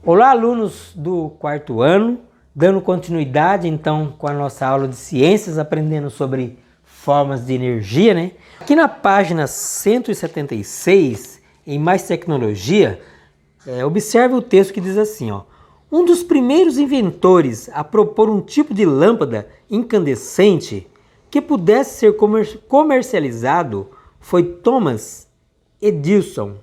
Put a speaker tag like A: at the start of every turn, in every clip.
A: Olá, alunos do quarto ano, dando continuidade então com a nossa aula de ciências, aprendendo sobre formas de energia, né? Aqui na página 176, em Mais Tecnologia, observe o texto que diz assim, ó. Um dos primeiros inventores a propor um tipo de lâmpada incandescente que pudesse ser comercializado foi Thomas Edison,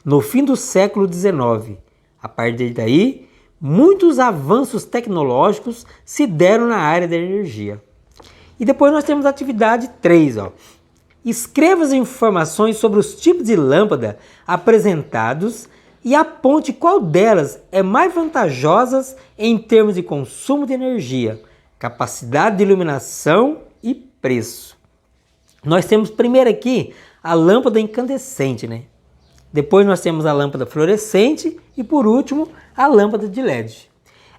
A: no fim do século XIX. A partir daí, muitos avanços tecnológicos se deram na área da energia. E depois nós temos a atividade 3. Ó. Escreva as informações sobre os tipos de lâmpada apresentados e aponte qual delas é mais vantajosa em termos de consumo de energia, capacidade de iluminação e preço. Nós temos primeiro aqui a lâmpada incandescente, né? Depois nós temos a lâmpada fluorescente e por último a lâmpada de LED.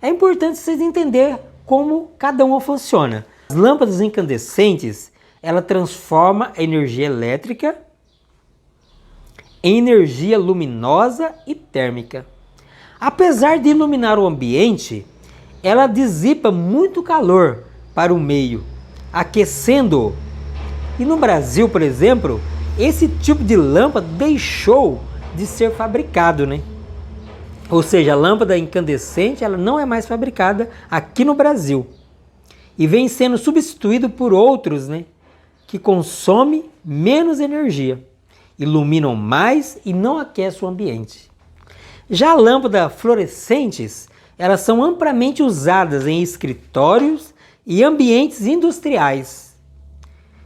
A: É importante vocês entenderem como cada uma funciona. As lâmpadas incandescentes, ela transforma a energia elétrica em energia luminosa e térmica. Apesar de iluminar o ambiente, ela dissipa muito calor para o meio, aquecendo-o. E no Brasil, por exemplo, esse tipo de lâmpada deixou de ser fabricado, né? Ou seja, a lâmpada incandescente ela não é mais fabricada aqui no Brasil. E vem sendo substituído por outros, né? Que consomem menos energia, iluminam mais e não aquecem o ambiente. Já a lâmpada fluorescentes, elas são amplamente usadas em escritórios e ambientes industriais.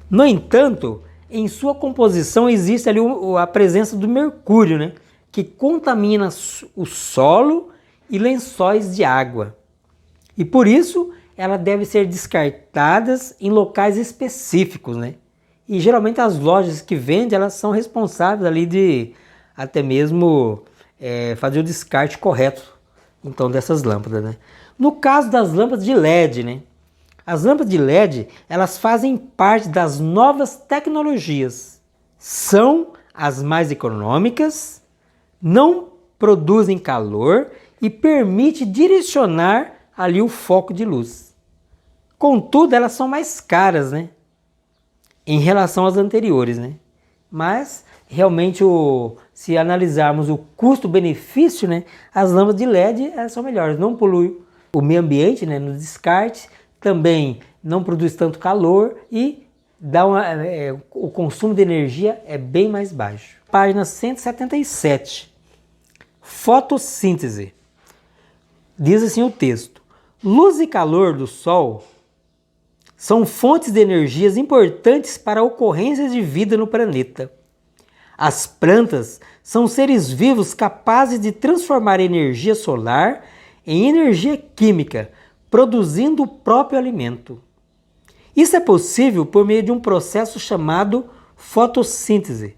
A: No entanto, em sua composição existe ali a presença do mercúrio, né? Que contamina o solo e lençóis de água. E por isso, ela deve ser descartada em locais específicos, né? E geralmente as lojas que vendem, elas são responsáveis ali de até mesmo fazer o descarte correto, então, dessas lâmpadas, né? No caso das lâmpadas de LED, né? As lâmpadas de LED, elas fazem parte das novas tecnologias. São as mais econômicas, não produzem calor e permitem direcionar ali o foco de luz. Contudo, elas são mais caras, né? Em relação às anteriores, né? Mas, realmente, se analisarmos o custo-benefício, né? As lâmpadas de LED, elas são melhores. Não poluem o meio ambiente, né? No descarte. Também não produz tanto calor e o consumo de energia é bem mais baixo. Página 177. Fotossíntese. Diz assim o texto. Luz e calor do Sol são fontes de energias importantes para a ocorrência de vida no planeta. As plantas são seres vivos capazes de transformar energia solar em energia química, produzindo o próprio alimento. Isso é possível por meio de um processo chamado fotossíntese.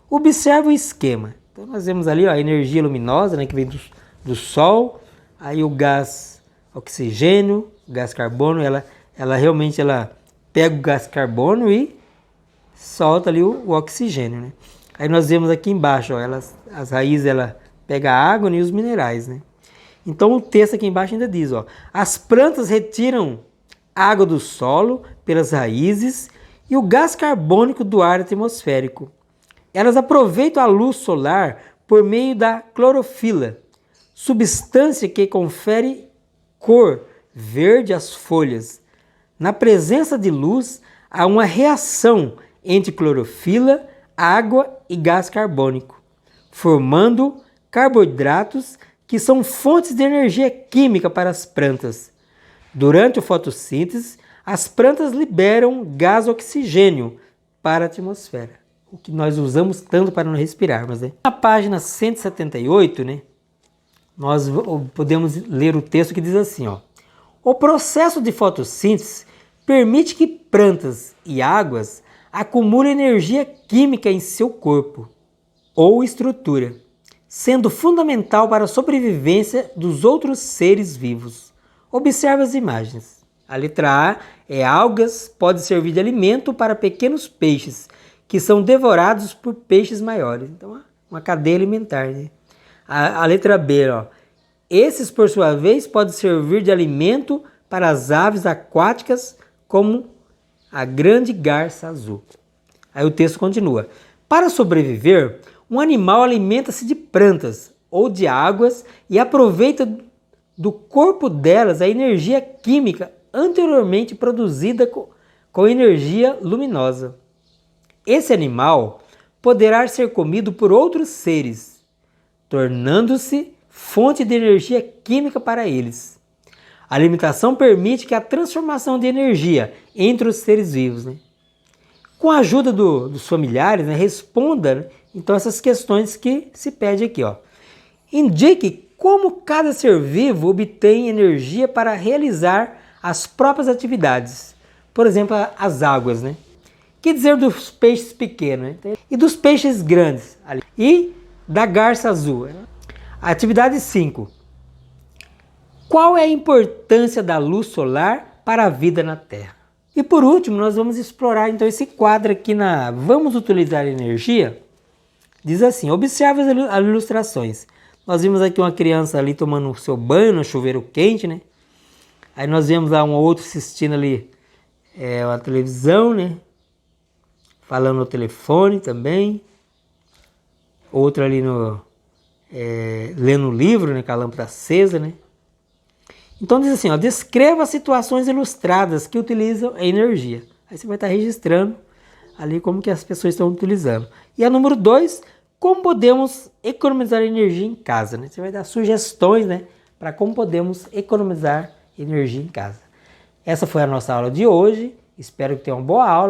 A: Observe o esquema. Então nós vemos ali a energia luminosa, né, que vem do Sol, aí o gás oxigênio, o gás carbono, ela realmente pega o gás carbono e solta ali o oxigênio, né? Aí nós vemos aqui embaixo, ó, as raízes ela pega a água, né, e os minerais, né? Então o texto aqui embaixo ainda diz, ó, as plantas retiram água do solo pelas raízes e o gás carbônico do ar atmosférico. Elas aproveitam a luz solar por meio da clorofila, substância que confere cor verde às folhas. Na presença de luz, há uma reação entre clorofila, água e gás carbônico, formando carboidratos que são fontes de energia química para as plantas. Durante a fotossíntese, as plantas liberam gás oxigênio para a atmosfera, o que nós usamos tanto para não respirarmos, né? Na página 178, né, nós podemos ler o texto que diz assim, ó, o processo de fotossíntese permite que plantas e águas acumulem energia química em seu corpo ou estrutura, sendo fundamental para a sobrevivência dos outros seres vivos. Observe as imagens. A letra A é algas, pode servir de alimento para pequenos peixes, que são devorados por peixes maiores. Então, uma cadeia alimentar, né? A letra B, ó, Esses, por sua vez, podem servir de alimento para as aves aquáticas, como a grande garça azul. Aí o texto continua. Para sobreviver, um animal alimenta-se de plantas ou de águas e aproveita do corpo delas a energia química anteriormente produzida com energia luminosa. Esse animal poderá ser comido por outros seres, tornando-se fonte de energia química para eles. A alimentação permite que a transformação de energia entre os seres vivos, né? Com a ajuda dos familiares, né, responda então essas questões que se pede aqui. Ó. Indique como cada ser vivo obtém energia para realizar as próprias atividades. Por exemplo, as águas. Né? Que dizer dos peixes pequenos? Né? E dos peixes grandes? Ali. E da garça azul. Né? Atividade 5. Qual é a importância da luz solar para a vida na Terra? E por último, nós vamos explorar então esse quadro aqui na Vamos Utilizar Energia. Diz assim, observe as ilustrações. Nós vimos aqui uma criança ali tomando o seu banho no chuveiro quente, né? Aí nós vemos lá um outro assistindo ali uma televisão, né? Falando no telefone também. Outro ali lendo um livro, né? Com a lâmpada acesa, né? Então diz assim, ó, descreva situações ilustradas que utilizam a energia. Aí você vai estar registrando ali como que as pessoas estão utilizando. E a número 2, como podemos economizar energia em casa. Né? Você vai dar sugestões, né, para como podemos economizar energia em casa. Essa foi a nossa aula de hoje. Espero que tenham uma boa aula.